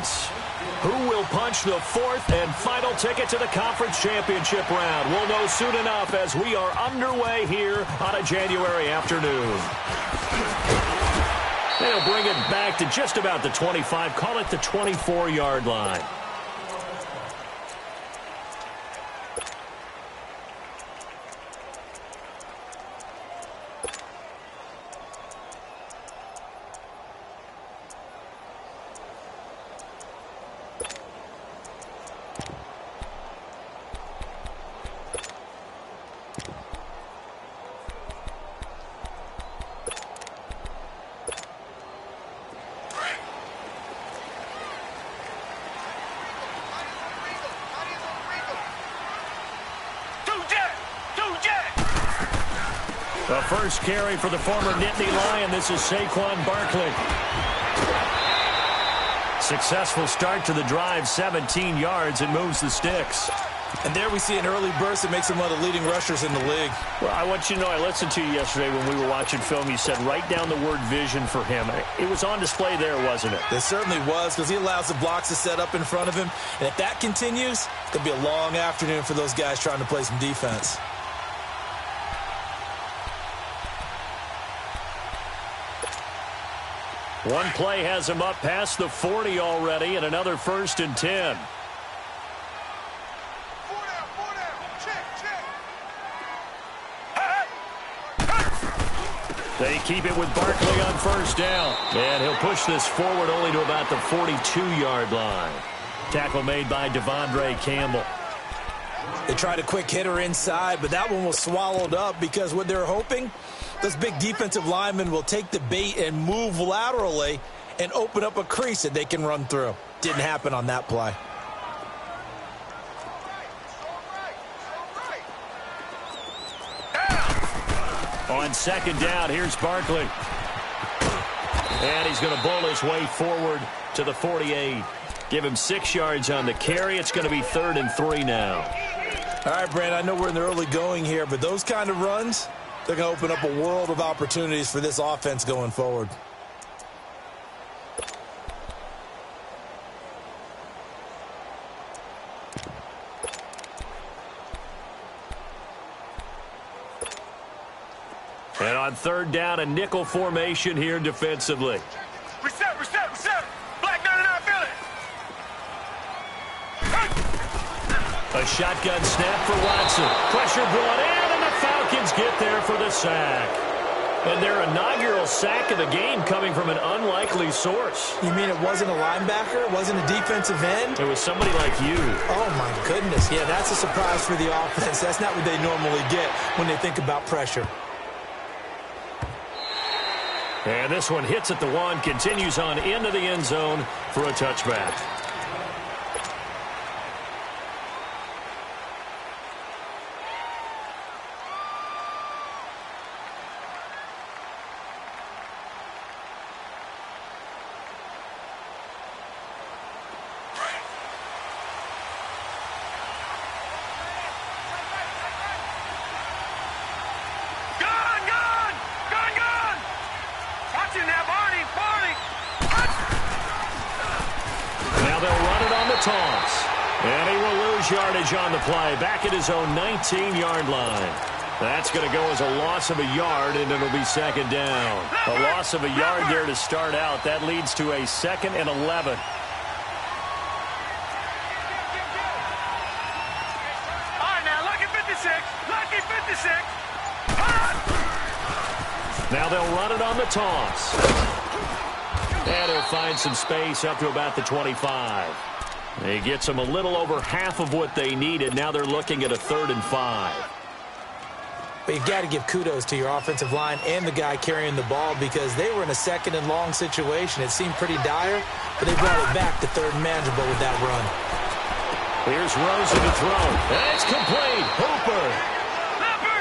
defense. Who will punch the fourth and final ticket to the conference championship round? We'll know soon enough as we are underway here on a January afternoon. They'll bring it back to just about the 25, call it the 24-yard line. The first carry for the former Nittany Lion. This is Saquon Barkley. Successful start to the drive, 17 yards, and moves the sticks. And there we see an early burst that makes him one of the leading rushers in the league. Well, I want you to know, I listened to you yesterday when we were watching film. You said write down the word vision for him. It was on display there, wasn't it? It certainly was, because he allows the blocks to set up in front of him. And if that continues, it's going to be a long afternoon for those guys trying to play some defense. One play has him up past the 40 already, and another 1st and 10. They keep it with Barkley on 1st down. And he'll push this forward only to about the 42-yard line. Tackle made by Devondre Campbell. They tried a quick hitter inside, but that one was swallowed up because what they're hoping, those big defensive linemen will take the bait and move laterally and open up a crease that they can run through. Didn't happen on that play. On 2nd down, here's Barkley. And he's going to bowl his way forward to the 48. Give him 6 yards on the carry. It's going to be 3rd and 3 now. All right, Brand, I know we're in the early going here, but those kind of runs, they're going to open up a world of opportunities for this offense going forward. And on 3rd down, a nickel formation here defensively. Reset. Black 99 Phillies. A shotgun snap for Watson. Pressure brought in, and the Falcons get there for the sack. And their inaugural sack of the game coming from an unlikely source. You mean it wasn't a linebacker? It wasn't a defensive end? It was somebody like you. Oh, my goodness. Yeah, that's a surprise for the offense. That's not what they normally get when they think about pressure. And this one hits at the 1, continues on into the end zone for a touchback. Toss. And he will lose yardage on the play. Back at his own 19-yard line. That's going to go as a loss of a yard, and it'll be 2nd down. A loss of a yard there to start out. That leads to a 2nd and 11. All right, now, lucky 56. Lucky 56. Now they'll run it on the toss. And he'll find some space up to about the 25. He gets them a little over half of what they needed. Now they're looking at a 3rd and 5. But you've got to give kudos to your offensive line and the guy carrying the ball because they were in a 2nd and long situation. It seemed pretty dire, but they brought it back to 3rd and manageable with that run. Here's Rosen to throw. And it's complete. Hooper.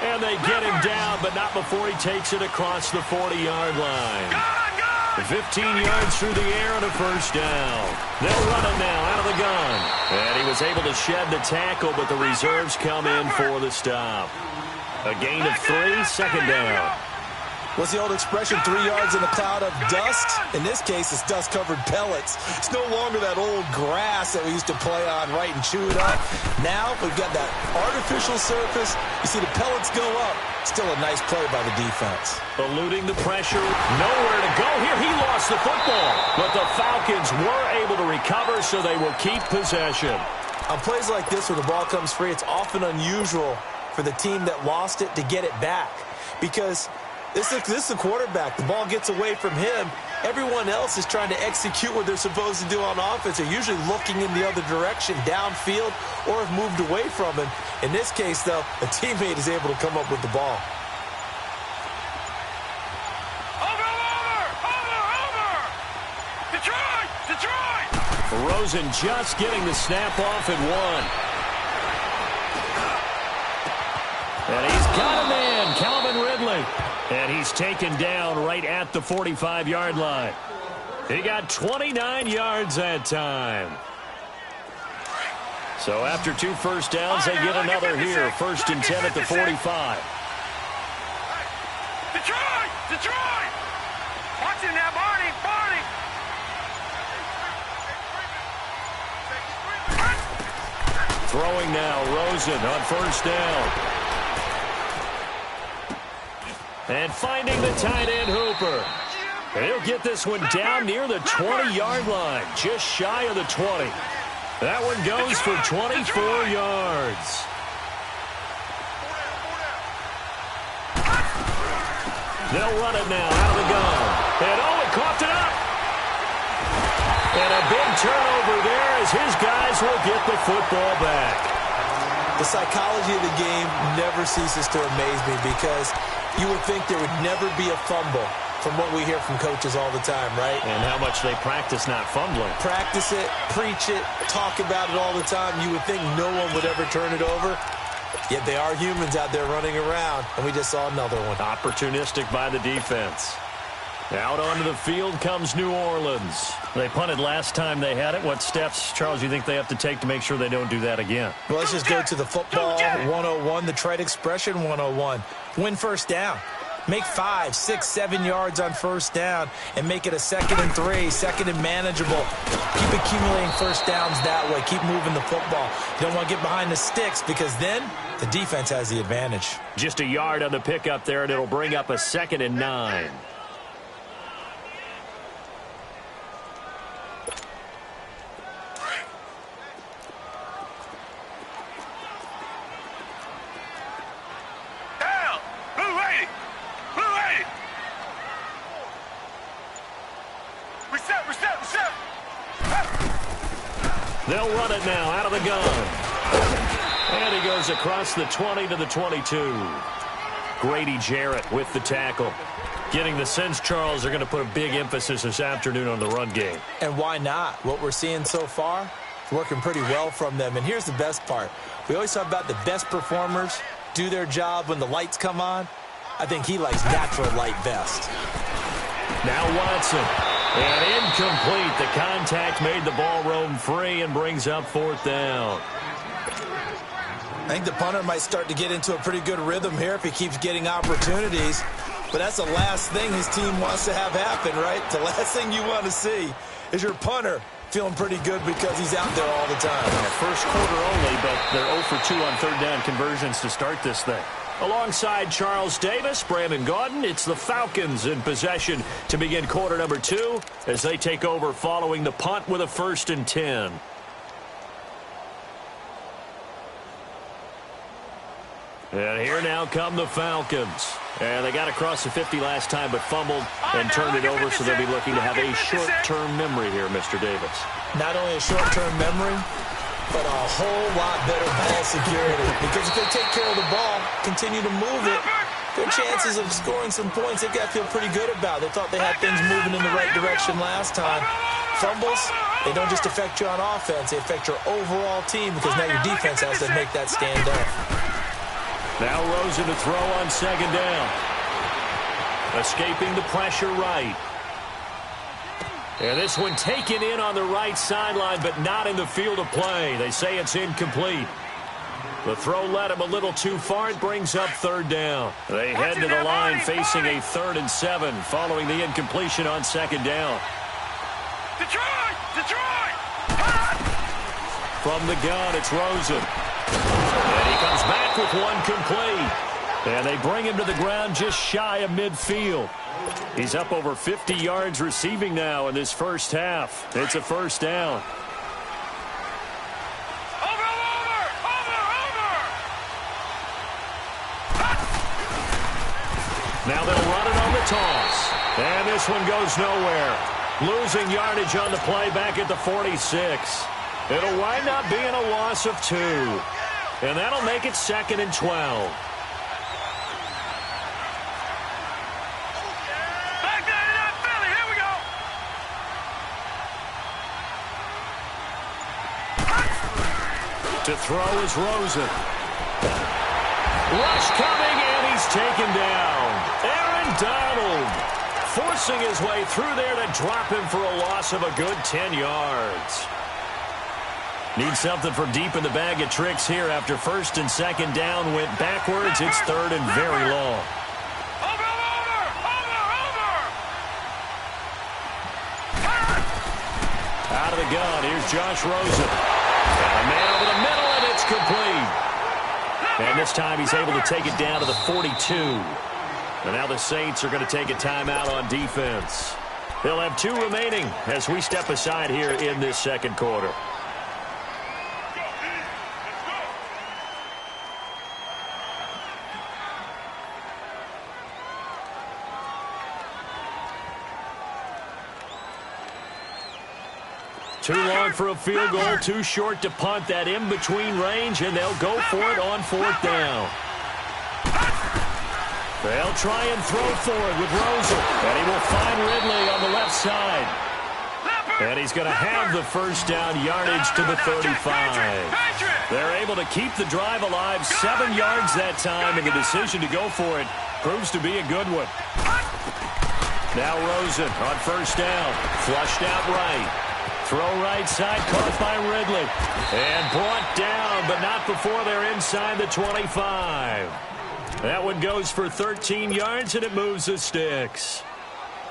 And they get him down, but not before he takes it across the 40-yard line. 15 yards through the air and a 1st down. They'll run it now out of the gun. And he was able to shed the tackle, but the reserves come in for the stop. A gain of 3, 2nd down. What's the old expression, 3 yards in a cloud of dust? In this case, it's dust-covered pellets. It's no longer that old grass that we used to play on, right, and chew it up. Now we've got that artificial surface. You see the pellets go up. Still a nice play by the defense. Eluding the pressure. Nowhere to go here. He lost the football. But the Falcons were able to recover, so they will keep possession. On plays like this where the ball comes free, it's often unusual for the team that lost it to get it back. Because this is the quarterback. The ball gets away from him. Everyone else is trying to execute what they're supposed to do on offense. They're usually looking in the other direction, downfield, or have moved away from him. In this case, though, a teammate is able to come up with the ball. Over! Detroit! Rosen just getting the snap off at 1. And he's got a man, Calvin Ridley. And he's taken down right at the 45-yard line. He got 29 yards that time. So after 2 first downs, they get another here. 1st and 10 at the 45. Detroit! Watch it now, Barney! Throwing now, Rosen on 1st down. And finding the tight end, Hooper. And he'll get this one down near the 20-yard line, just shy of the 20. That one goes for 24 yards. They'll run it now out of the gun. And it coughed it up. And a big turnover there as his guys will get the football back. The psychology of the game never ceases to amaze me because you would think there would never be a fumble from what we hear from coaches all the time, right? And how much they practice not fumbling. Practice it, preach it, talk about it all the time. You would think no one would ever turn it over. Yet they are humans out there running around, and we just saw another one. Opportunistic by the defense. Out onto the field comes New Orleans. They punted last time they had it. What steps, Charles, you think they have to take to make sure they don't do that again? Well, let's just go to the football 101, the trade expression 101. Win first down. Make 5, 6, 7 yards on first down and make it a 2nd and 3, 2nd and manageable. Keep accumulating first downs that way. Keep moving the football. You don't want to get behind the sticks because then the defense has the advantage. Just a yard on the pickup there, and it'll bring up a 2nd and 9. They'll run it now out of the gun. And he goes across the 20 to the 22. Grady Jarrett with the tackle. Getting the sense, Charles, they're going to put a big emphasis this afternoon on the run game. And why not? What we're seeing so far, working pretty well from them. And here's the best part. We always talk about the best performers do their job when the lights come on. I think he likes natural light best. Now Watson. And incomplete. The contact made the ball roam free and brings up 4th down. I think the punter might start to get into a pretty good rhythm here if he keeps getting opportunities. But that's the last thing his team wants to have happen, right? The last thing you want to see is your punter feeling pretty good because he's out there all the time. First quarter only, but they're 0 for 2 on 3rd down conversions to start this thing. Alongside Charles Davis, Brandon Gaudin, it's the Falcons in possession to begin quarter number 2 as they take over following the punt with a 1st and 10. And here now come the Falcons. And they got across the 50 last time but fumbled and turned it over, so they'll be looking to have a short-term memory here, Mr. Davis. Not only a short-term memory, but a whole lot better ball security. Because if they take care of the ball, continue to move it, their chances of scoring some points, they've got to feel pretty good about. They thought they had things moving in the right direction last time. Fumbles, they don't just affect you on offense, they affect your overall team because now your defense has to make that stand up. Now Rosen to throw on 2nd down. Escaping the pressure right. And this one taken in on the right sideline, but not in the field of play. They say it's incomplete. The throw led him a little too far. It brings up third down. They head to the line facing a 3rd and 7 following the incompletion on 2nd down. Detroit! From the gun, it's Rosen. And he comes back with one complete. And they bring him to the ground just shy of midfield. He's up over 50 yards receiving now in this first half. It's a 1st down. Now they'll run it on the toss. And this one goes nowhere. Losing yardage on the play back at the 46. It'll wind up being a loss of 2. And that'll make it 2nd and 12. Back down to that Philly. Here we go. To throw is Rosen. Rush coming, and he's taken down. Aaron Donald forcing his way through there to drop him for a loss of a good 10 yards. Need something from deep in the bag of tricks here after 1st and 2nd down went backwards. It's 3rd and very long. Over! Out of the gun, here's Josh Rosen. And a man over the middle, and it's complete. And this time he's able to take it down to the 42. And now the Saints are going to take a timeout on defense. They'll have 2 remaining as we step aside here in this 2nd quarter. Too long for a field goal, too short to punt. That in-between range, and they'll go for it on 4th down. They'll try and throw for it with Rosen, and he will find Ridley on the left side. And he's going to have the 1st down yardage to the 35. They're able to keep the drive alive, 7 yards that time, and the decision to go for it proves to be a good one. Now Rosen on 1st down, flushed out right. Throw right side, caught by Ridley. And brought down, but not before they're inside the 25. That one goes for 13 yards, and it moves the sticks.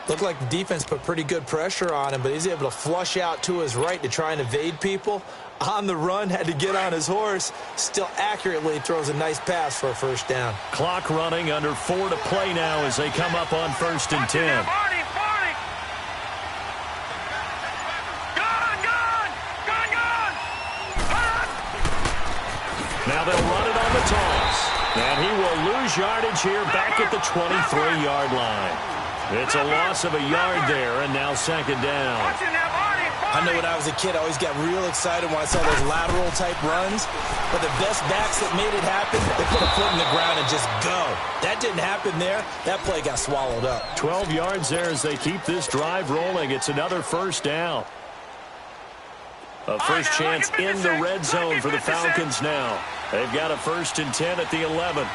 Looked like the defense put pretty good pressure on him, but he's able to flush out to his right to try and evade people. On the run, had to get on his horse. Still accurately throws a nice pass for a 1st down. Clock running, under 4 to play now as they come up on 1st and 10. Now they'll run it on the toss. And he will lose yardage here back at the 23-yard line. It's a loss of a yard there, and now 2nd down. I know when I was a kid, I always got real excited when I saw those lateral-type runs. But the best backs that made it happen, they put a foot in the ground and just go. That didn't happen there. That play got swallowed up. 12 yards there as they keep this drive rolling. It's another 1st down. A first chance in the red zone for the Falcons now. They've got a 1st and 10 at the 11.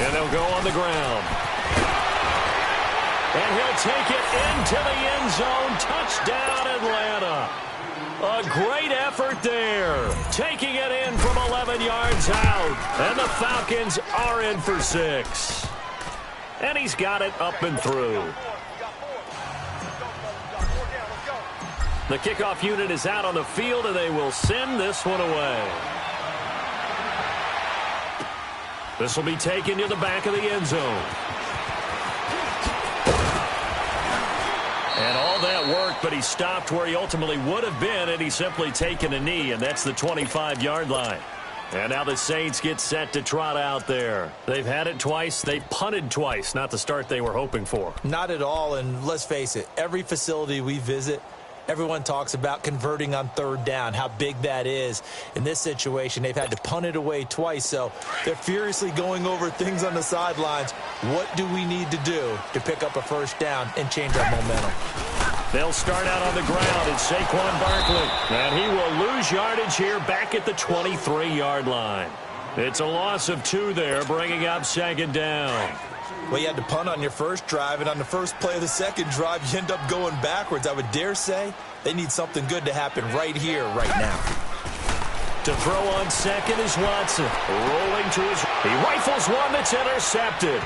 And they'll go on the ground. And he'll take it into the end zone. Touchdown, Atlanta. A great effort there. Taking it in from 11 yards out. And the Falcons are in for 6. And he's got it up and through. The kickoff unit is out on the field, and they will send this one away. This will be taken to the back of the end zone. And all that work, but he stopped where he ultimately would have been, and he's simply taken a knee, and that's the 25-yard line. And now the Saints get set to trot out there. They've had it twice. They've punted twice. Not the start they were hoping for. Not at all, and let's face it, every facility we visit, everyone talks about converting on 3rd down, how big that is. In this situation, they've had to punt it away twice, so they're furiously going over things on the sidelines. What do we need to do to pick up a 1st down and change our momentum? They'll start out on the ground. It's Saquon Barkley. And he will lose yardage here back at the 23-yard line. It's a loss of 2 there, bringing up 2nd down. Well, you had to punt on your first drive, and on the first play of the second drive, you end up going backwards. I would dare say they need something good to happen right here, right now. To throw on second is Watson. Rolling to his... He rifles one that's intercepted.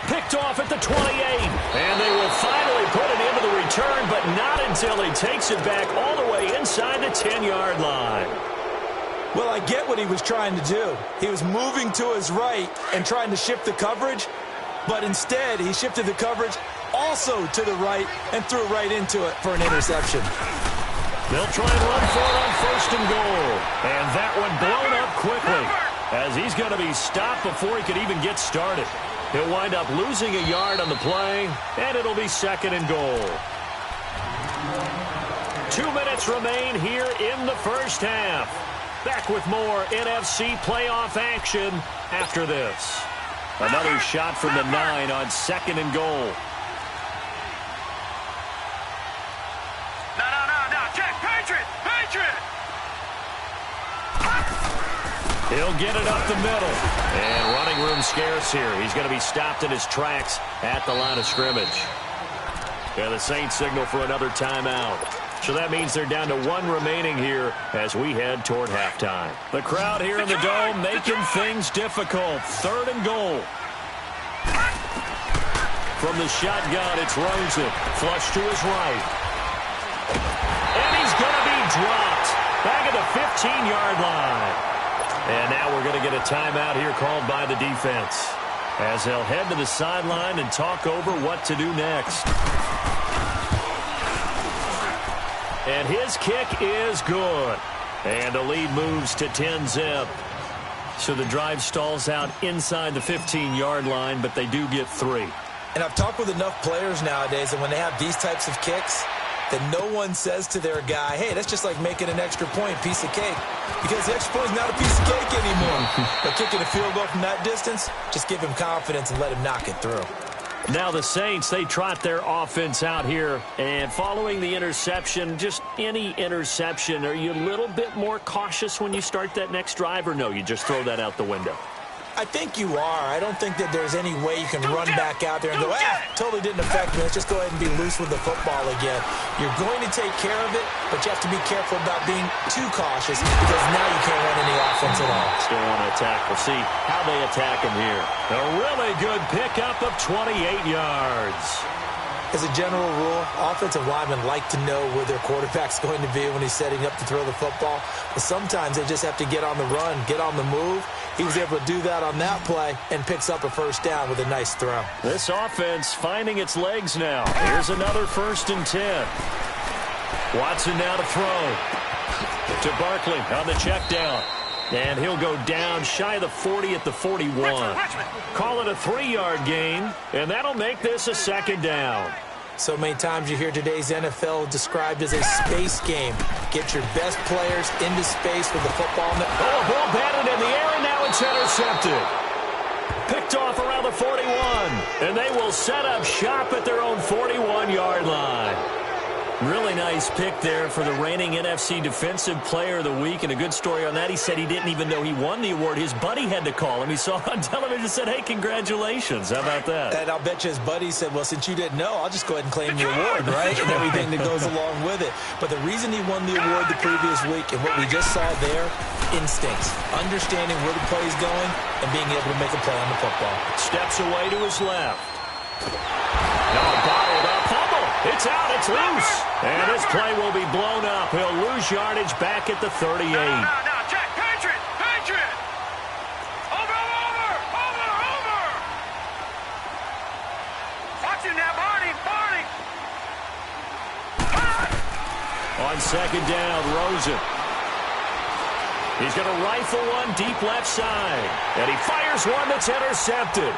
Picked off at the 28. And they will finally put it into the return, but not until he takes it back all the way inside the 10-yard line. Well, I get what he was trying to do. He was moving to his right and trying to shift the coverage, but instead he shifted the coverage also to the right and threw right into it for an interception. They'll try and run for it on first and goal. And that one blown up quickly as he's going to be stopped before he could even get started. He'll wind up losing a yard on the play, and it'll be second and goal. 2 minutes remain here in the first half. Back with more NFC playoff action after this. Another shot from the 9 on second and goal. He'll get it up the middle. And running room scarce here. He's going to be stopped in his tracks at the line of scrimmage. Yeah, the Saints signal for another timeout. So that means they're down to 1 remaining here as we head toward halftime. The crowd here in the Dome making things difficult. Third and goal. From the shotgun, it's Rosen. Flush to his right. And he's going to be dropped back at the 15-yard line. And now we're going to get a timeout here called by the defense as they'll head to the sideline and talk over what to do next. And his kick is good. And the lead moves to 10-zip. So the drive stalls out inside the 15-yard line, but they do get 3. And I've talked with enough players nowadays that when they have these types of kicks, that no one says to their guy, hey, that's just like making an extra point, piece of cake. Because the extra point is not a piece of cake anymore. But kicking a field goal from that distance, just give him confidence and let him knock it through. Now the Saints, they trot their offense out here. And following the interception, just any interception, are you a little bit more cautious when you start that next drive? Or no, you just throw that out the window? I think you are. I don't think that there's any way you can run back out there and go, totally didn't affect me. Let's just go ahead and be loose with the football again. You're going to take care of it, but you have to be careful about being too cautious because now you can't run any offense at all. Still want to attack. We'll see how they attack him here. A really good pickup of 28 yards. As a general rule, offensive linemen like to know where their quarterback's going to be when he's setting up to throw the football. But sometimes they just have to get on the run, get on the move. He was able to do that on that play and picks up a first down with a nice throw. This offense finding its legs now. Here's another 1st and 10. Watson now to throw. To Barkley on the check down. And he'll go down shy of the 40 at the 41. Call it a 3-yard gain, and that'll make this a 2nd down. So many times you hear today's NFL described as a space game. Get your best players into space with the football. Oh, a ball batted in the air, and now it's intercepted. Picked off around the 41, and they will set up shop at their own 41-yard line. Really nice pick there for the reigning NFC Defensive Player of the Week, and a good story on that. He said he didn't even know he won the award. His buddy had to call him. He saw it on television and said, hey, congratulations. How about that? And I'll bet you his buddy said, well, since you didn't know, I'll just go ahead and claim the award, right? And everything that goes along with it. But the reason he won the award the previous week and what we just saw there, instincts, understanding where the play is going and being able to make a play on the football. Steps away to his left. Now bottled up. Fumble. It's out. It's loose. And this play will be blown up. He'll lose yardage back at the 38. No, check. Patriot. Over. Watch him now, Barney. On 2nd down, Rosen. He's going to rifle one deep left side. And he fires one that's intercepted.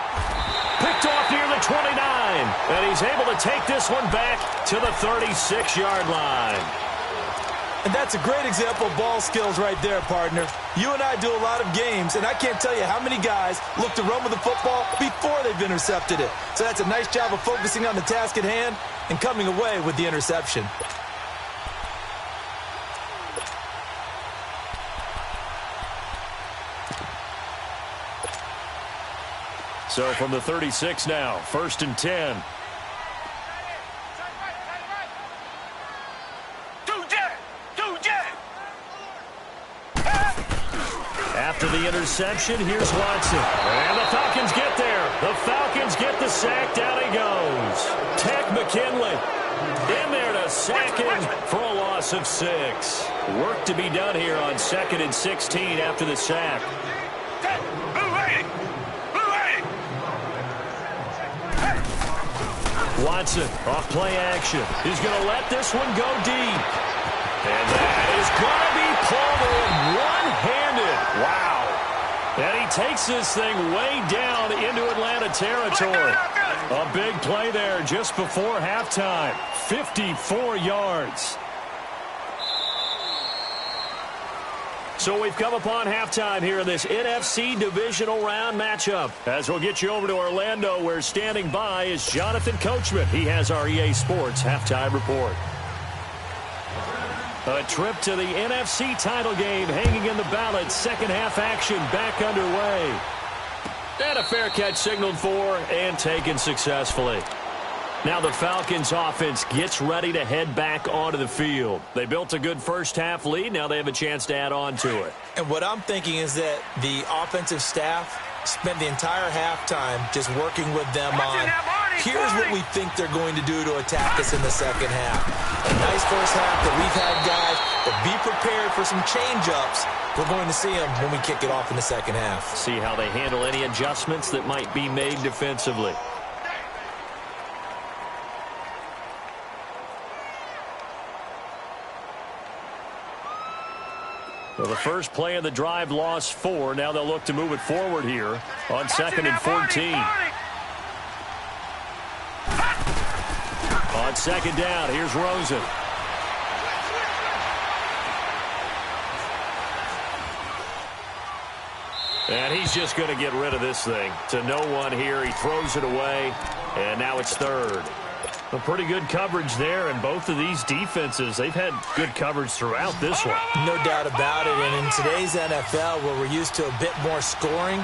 Picked off near the 29. And he's able to take this one back to the 36-yard line. And that's a great example of ball skills right there, partner. You and I do a lot of games, and I can't tell you how many guys look to run with the football before they've intercepted it. So that's a nice job of focusing on the task at hand and coming away with the interception. So from the 36 now, 1st and 10. After the interception, here's Watson. And the Falcons get there. The Falcons get the sack. Down he goes. Tech McKinley in there to sack him for a loss of 6. Work to be done here on 2nd and 16 after the sack. Watson off play action. He's going to let this one go deep. And that is going to be pulled in one-handed. Wow. And he takes this thing way down into Atlanta territory. A big play there just before halftime. 54 yards. So we've come upon halftime here in this NFC divisional round matchup. As we'll get you over to Orlando, where standing by is Jonathan Coachman. He has our EA Sports halftime report. A trip to the NFC title game hanging in the balance. Second half action back underway. And a fair catch signaled for and taken successfully. Now the Falcons offense gets ready to head back onto the field. They built a good first half lead. Now they have a chance to add on to it. And what I'm thinking is that the offensive staff spent the entire halftime just working with them on, here's what we think they're going to do to attack us in the second half. A nice first half that we've had, guys, but be prepared for some change-ups. We're going to see them when we kick it off in the second half. See how they handle any adjustments that might be made defensively. Well, the first play of the drive lost 4. Now they'll look to move it forward here on 2nd and 14. On 2nd down, here's Rosen. And he's just going to get rid of this thing. To no one here. He throws it away, and now it's 3rd. A pretty good coverage there, and both of these defenses, they've had good coverage throughout this one. No doubt about it, and in today's NFL, where we're used to a bit more scoring,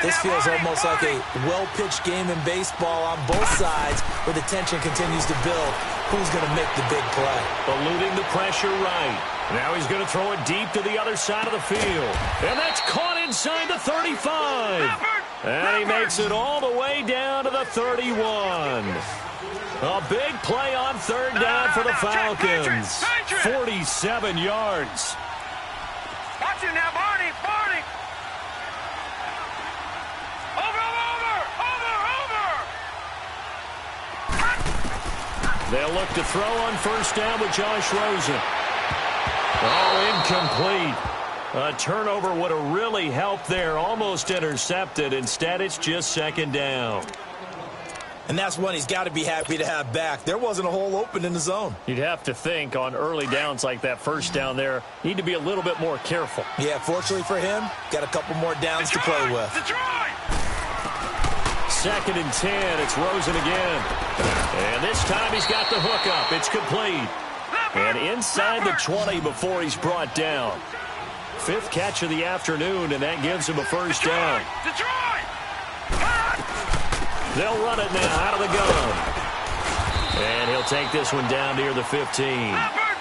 this feels almost like a well-pitched game in baseball on both sides, where the tension continues to build. Who's going to make the big play? Eluding the pressure right. Now he's going to throw it deep to the other side of the field. And that's caught inside the 35. And he makes it all the way down to the 31. A big play on 3rd down for the Falcons. 47 yards. Watch it now, Barney. Over. They'll look to throw on 1st down with Josh Rosen. Oh, incomplete. A turnover would have really helped there. Almost intercepted. Instead, it's just 2nd down. And that's one he's got to be happy to have back. There wasn't a hole open in the zone. You'd have to think on early downs like that 1st down there, need to be a little bit more careful. Yeah, fortunately for him, got a couple more downs to play with. 2nd and 10, it's Rosen again. And this time he's got the hook up. It's complete. And inside the 20 before he's brought down. 5th catch of the afternoon, and that gives him a 1st down. They'll run it now out of the gun. And he'll take this one down near the 15.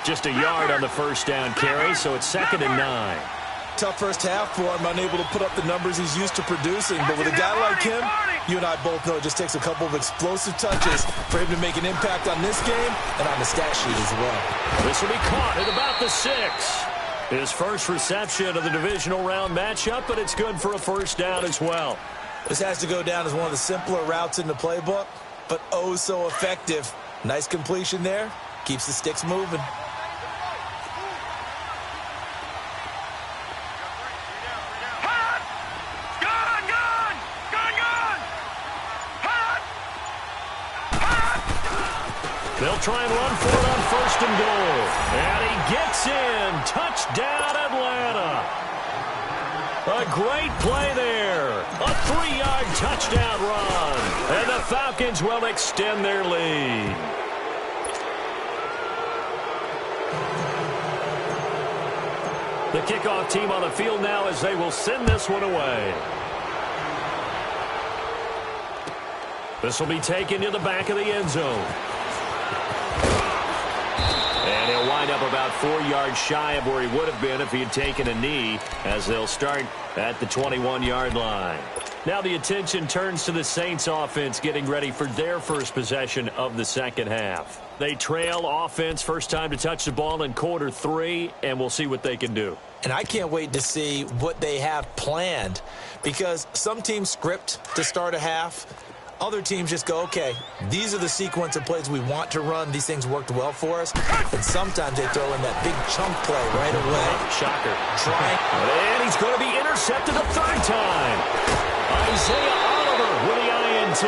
Just a yard on the 1st down carry, so it's 2nd and 9. Tough first half for him, unable to put up the numbers he's used to producing. But with a guy like him, you and I both know it just takes a couple of explosive touches for him to make an impact on this game and on the stat sheet as well. This will be caught at about the 6. His first reception of the divisional round matchup, but it's good for a 1st down as well. This has to go down as one of the simpler routes in the playbook, but oh so effective. Nice completion there. Keeps the sticks moving. They'll try and run for it on 1st and goal. And he gets in. Touchdown, Atlanta. A great play there. A 3-yard touchdown run. And the Falcons will extend their lead. The kickoff team on the field now as they will send this one away. This will be taken to the back of the end zone. And he'll wind up up about 4 yards shy of where he would have been if he had taken a knee, as they'll start at the 21-yard line. Now the attention turns to the Saints offense getting ready for their first possession of the second half. They trail offense first time to touch the ball in quarter 3, and we'll see what they can do. And I can't wait to see what they have planned, because some teams script to start a half. Other teams just go, okay, these are the sequence of plays we want to run. These things worked well for us. And sometimes they throw in that big chunk play right away. Shocker. And he's going to be intercepted a third time. Isaiah Oliver with the INT.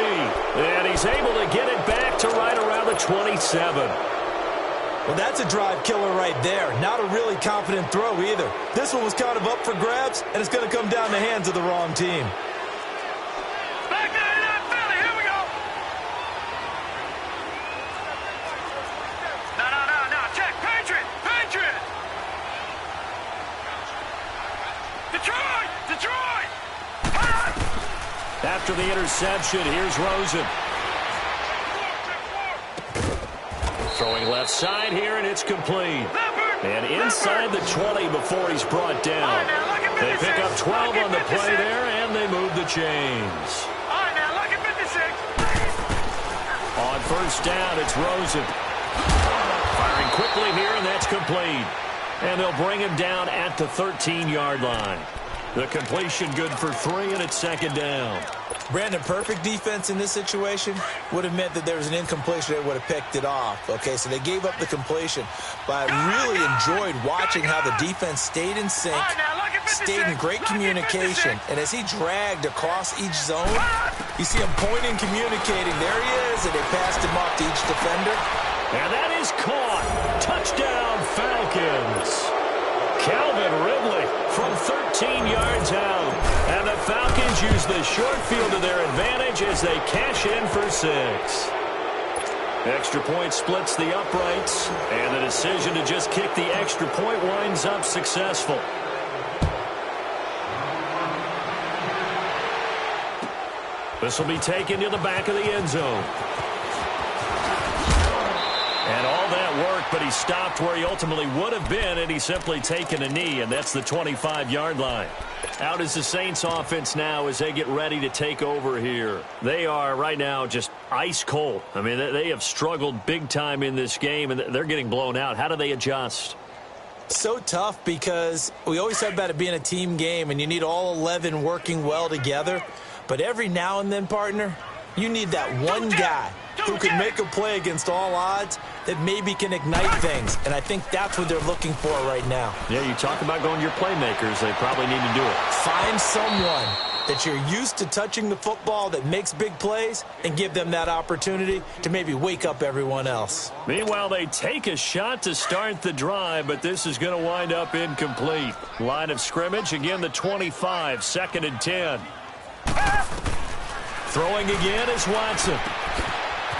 And he's able to get it back to right around the 27. Well, that's a drive killer right there. Not a really confident throw either. This one was kind of up for grabs, and it's going to come down the hands of the wrong team. After the interception, here's Rosen. Throwing left side here, and it's complete. And inside the 20 before he's brought down. They pick up 12 on the play there, and they move the chains. On first down, it's Rosen. Firing quickly here, and that's complete. And they'll bring him down at the 13-yard line. The completion good for 3, and it's second down. Brandon, perfect defense in this situation would have meant that there was an incompletion that would have picked it off. Okay, so they gave up the completion. But I really enjoyed watching how the defense stayed in sync, stayed in great communication. And as he dragged across each zone, you see him pointing, communicating. There he is, and they passed him off to each defender. And that is caught. Touchdown, Falcons. Calvin Ridley from 13 yards out. And the Falcons use the short field to their advantage as they cash in for 6. Extra point splits the uprights. And the decision to just kick the extra point winds up successful. This will be taken to the back of the end zone. And all that work, but he stopped where he ultimately would have been, and he's simply taken a knee, and that's the 25-yard line. Out is the Saints offense now as they get ready to take over here. They are right now just ice cold. I mean, they have struggled big time in this game, and they're getting blown out. How do they adjust? So tough, because we always talk about it being a team game, and you need all 11 working well together. But every now and then, partner, you need that one guy who can make a play against all odds that maybe can ignite things. And I think that's what they're looking for right now. Yeah, you talk about going to your playmakers. They probably need to do it. Find someone that you're used to touching the football that makes big plays and give them that opportunity to maybe wake up everyone else. Meanwhile, they take a shot to start the drive, but this is going to wind up incomplete. Line of scrimmage, again, the 25, 2nd and 10. Throwing again is Watson.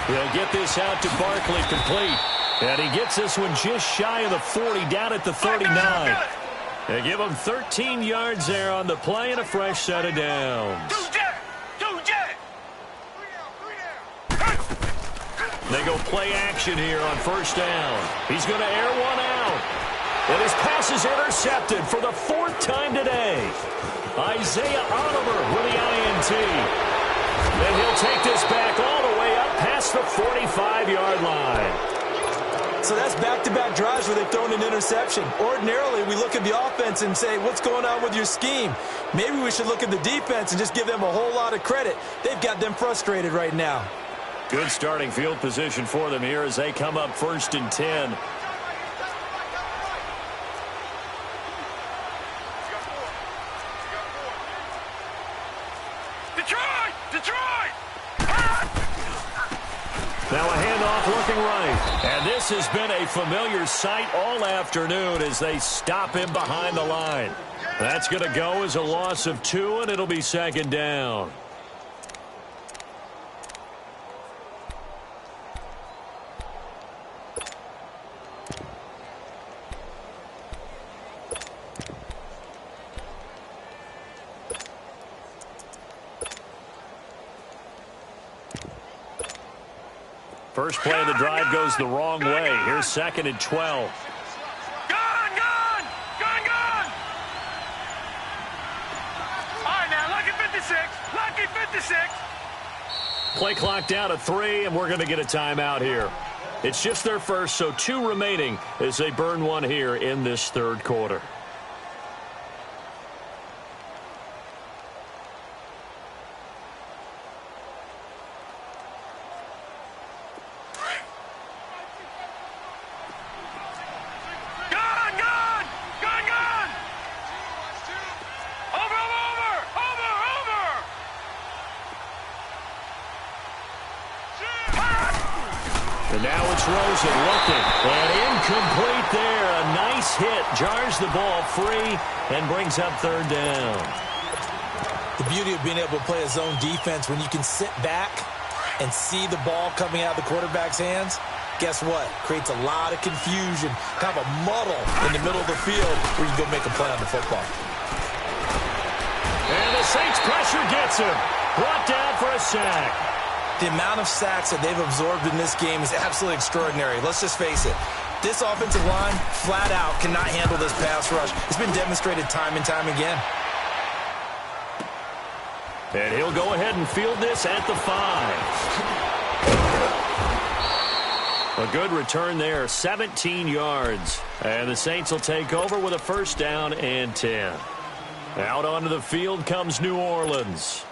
He'll get this out to Barkley, complete. And he gets this one just shy of the 40, down at the 39. They give him 13 yards there on the play and a fresh set of downs. They go play action here on first down. He's going to air one out. And his pass is intercepted for the 4th time today. Isaiah Oliver with the INT. And he'll take this back all the way up past the 45-yard line. So that's back-to-back drives where they've thrown an interception. Ordinarily, we look at the offense and say, what's going on with your scheme? Maybe we should look at the defense and just give them a whole lot of credit. They've got them frustrated right now. Good starting field position for them here as they come up 1st and 10. Now a handoff looking right. And this has been a familiar sight all afternoon as they stop him behind the line. That's going to go as a loss of 2, and it'll be 2nd down. First play of the drive goes the wrong way. Here's 2nd and 12. 56. Lucky 56. Play clock down to 3, and we're going to get a timeout here. It's just their first, so 2 remaining as they burn one here in this third quarter. And now it's Rosen looking. And incomplete there. A nice hit. Jars the ball free and brings up third down. The beauty of being able to play a zone defense when you can sit back and see the ball coming out of the quarterback's hands, guess what? Creates a lot of confusion, kind of a muddle in the middle of the field where you go make a play on the football. And the Saints pressure gets him. Brought down for a sack. The amount of sacks that they've absorbed in this game is absolutely extraordinary. Let's just face it. This offensive line, flat out, cannot handle this pass rush. It's been demonstrated time and time again. And he'll go ahead and field this at the 5. A good return there, 17 yards. And the Saints will take over with a first down and 10. Out onto the field comes New Orleans.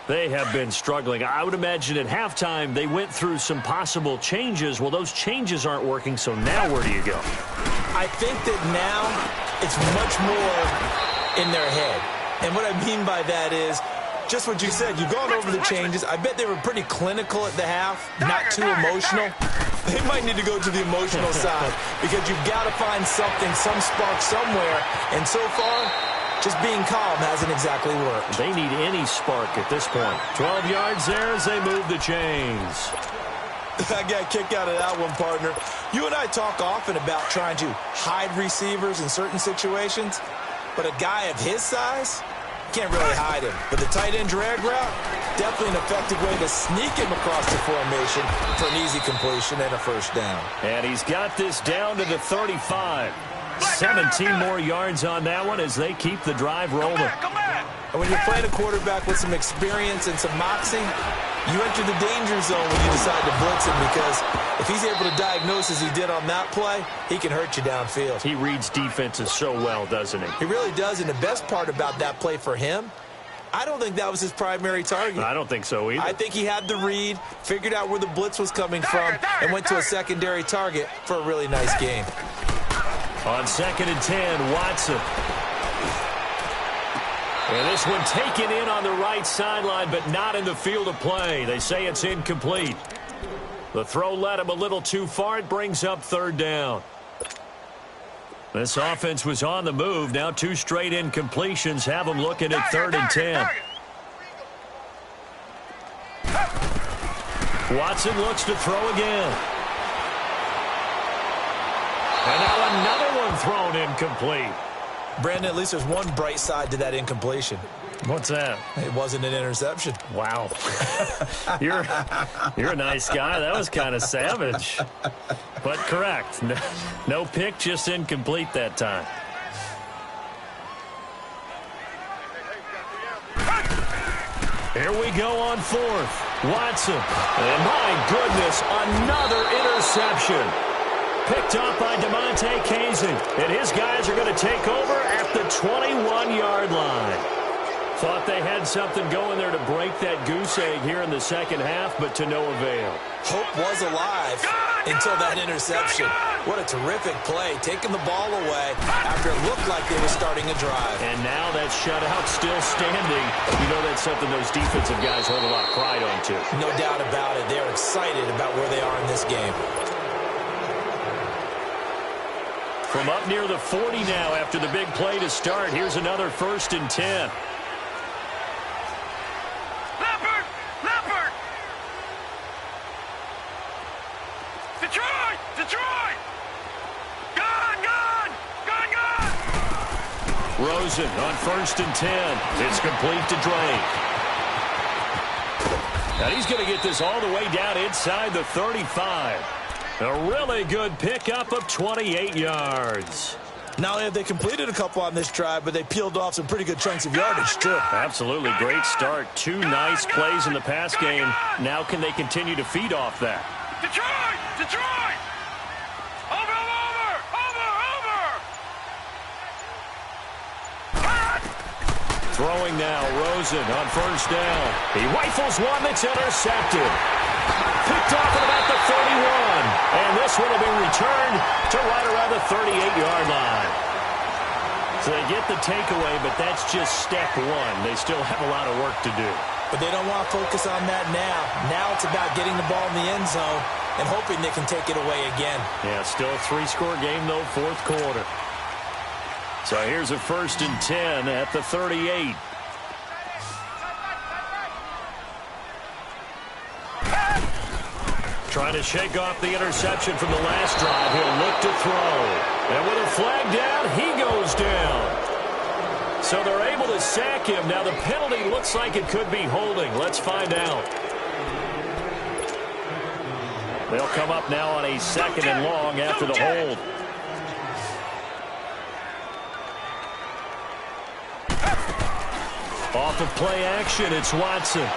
They have been struggling. I would imagine at halftime they went through some possible changes. Well, those changes aren't working, so now where do you go? I think that now it's much more in their head. And what I mean by that is just what you said. You've gone over the changes. I bet they were pretty clinical at the half, not too emotional. They might need to go to the emotional side because you've got to find something, some spark somewhere. And so far, just being calm hasn't exactly worked. They need any spark at this point. 12 yards there as they move the chains. I got a kick out of that one, partner. You and I talk often about trying to hide receivers in certain situations, but a guy of his size can't really hide him. But the tight end drag route, definitely an effective way to sneak him across the formation for an easy completion and a first down. And he's got this down to the 35. 17 more yards on that one as they keep the drive rolling. And when you're playing a quarterback with some experience and some moxie, you enter the danger zone when you decide to blitz him because if he's able to diagnose as he did on that play, he can hurt you downfield. He reads defenses so well, doesn't he? He really does, and the best part about that play for him, I don't think that was his primary target. I don't think so either. I think he had the read, figured out where the blitz was coming from, and went to a secondary target for a really nice game. On 2nd and 10, Watson. And this one taken in on the right sideline, but not in the field of play. They say it's incomplete. The throw led him a little too far. It brings up third down. This offense was on the move. Now 2 straight incompletions have them looking at 3rd and 10. Watson looks to throw again. And now another one thrown incomplete. Brandon, at least there's one bright side to that incompletion. What's that? It wasn't an interception. Wow. You're a nice guy. That was kind of savage. But correct. No pick, just incomplete that time. Here we go on 4th. Watson. And my goodness, another interception. Picked up by DeMonte Casey. And his guys are going to take over at the 21-yard line. Thought they had something going there to break that goose egg here in the second half, but to no avail. Hope was alive until that interception. What a terrific play, taking the ball away after it looked like they were starting a drive. And now that shutout still standing. You know that's something those defensive guys hold a lot of pride on, too. No doubt about it. They're excited about where they are in this game. From up near the 40 now after the big play to start, here's another 1st and 10. Leopard! Detroit! Gone! Rosen on 1st and 10. It's complete to Drake. And he's going to get this all the way down inside the 35. A really good pickup of 28 yards. Not only have they completed a couple on this drive, but they peeled off some pretty good chunks of yardage, too. Absolutely. Great start. 2 nice plays in the pass game. Now can they continue to feed off that? Detroit! Detroit! Over! Throwing now, Rosen on first down. He rifles one that's intercepted. Picked off at about the 31. And this one will be returned to right around the 38-yard line. So they get the takeaway, but that's just step one. They still have a lot of work to do. But they don't want to focus on that now. Now it's about getting the ball in the end zone and hoping they can take it away again. Yeah, still a 3-score game, though, fourth quarter. So here's a 1st and 10 at the 38. Trying to shake off the interception from the last drive. He'll look to throw. And with a flag down, he goes down. So they're able to sack him. Now the penalty looks like it could be holding. Let's find out. They'll come up now on a 2nd and long after the hold. Off of play action, it's Watson.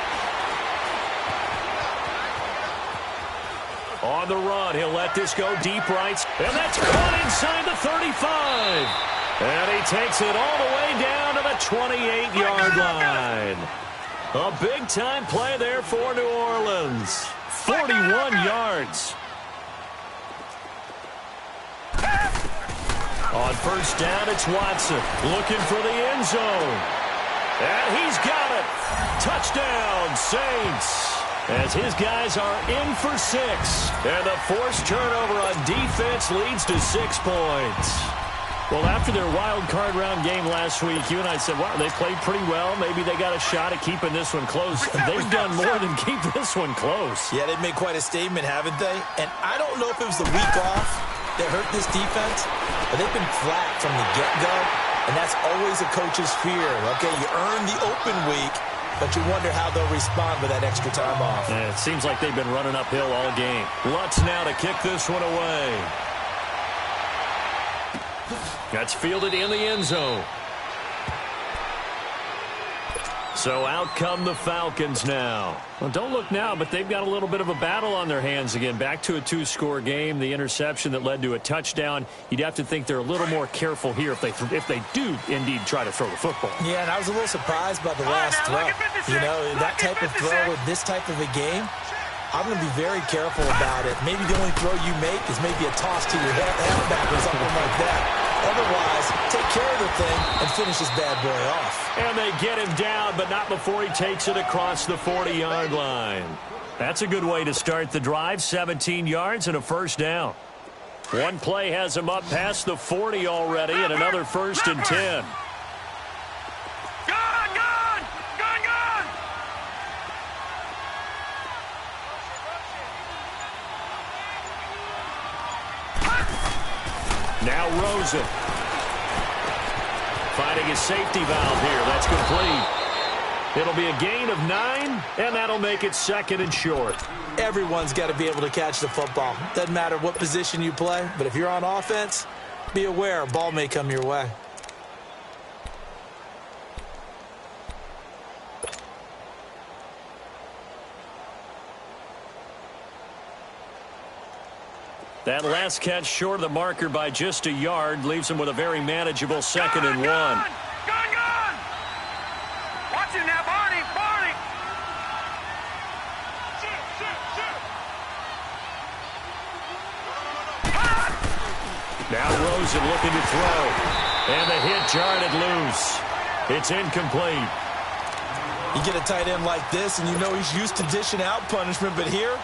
On the run, he'll let this go deep right. And that's caught inside the 35. And he takes it all the way down to the 28-yard line. A big-time play there for New Orleans. 41 yards. On first down, it's Watson looking for the end zone. And he's got it. Touchdown, Saints. As his guys are in for 6. And the forced turnover on defense leads to 6 points. Well, after their wild card round game last week, you and I said, wow, they played pretty well. Maybe they got a shot at keeping this one close. They've done more than keep this one close. Yeah, they've made quite a statement, haven't they? And I don't know if it was the week off that hurt this defense, but they've been flat from the get-go. And that's always a coach's fear. Okay, you earn the open week, but you wonder how they'll respond with that extra time off. Yeah, it seems like they've been running uphill all game. Lutz now to kick this one away. That's fielded in the end zone. So out come the Falcons now. Well, don't look now, but they've got a little bit of a battle on their hands again. Back to a 2-score game. The interception that led to a touchdown. You'd have to think they're a little more careful here if they do indeed try to throw the football. Yeah, and I was a little surprised by the last throw. You know, that type of throw with this type of a game, I'm going to be very careful about it. Maybe the only throw you make is maybe a toss to your halfback or something like that. Otherwise, take care of the thing and finish this bad boy off. And they get him down, but not before he takes it across the 40-yard line. That's a good way to start the drive. 17 yards and a first down. One play has him up past the 40 already, and another 1st and 10. Now Rosen. Finding his safety valve here. That's complete. It'll be a gain of 9, and that'll make it 2nd and short. Everyone's got to be able to catch the football. Doesn't matter what position you play, but if you're on offense, be aware a ball may come your way. That last catch short of the marker by just a yard leaves him with a very manageable 2nd and 1. Gone! Watch it now, Barney! Now Rosen looking to throw. And the hit jarred it loose. It's incomplete. You get a tight end like this, and you know he's used to dishing out punishment, but here,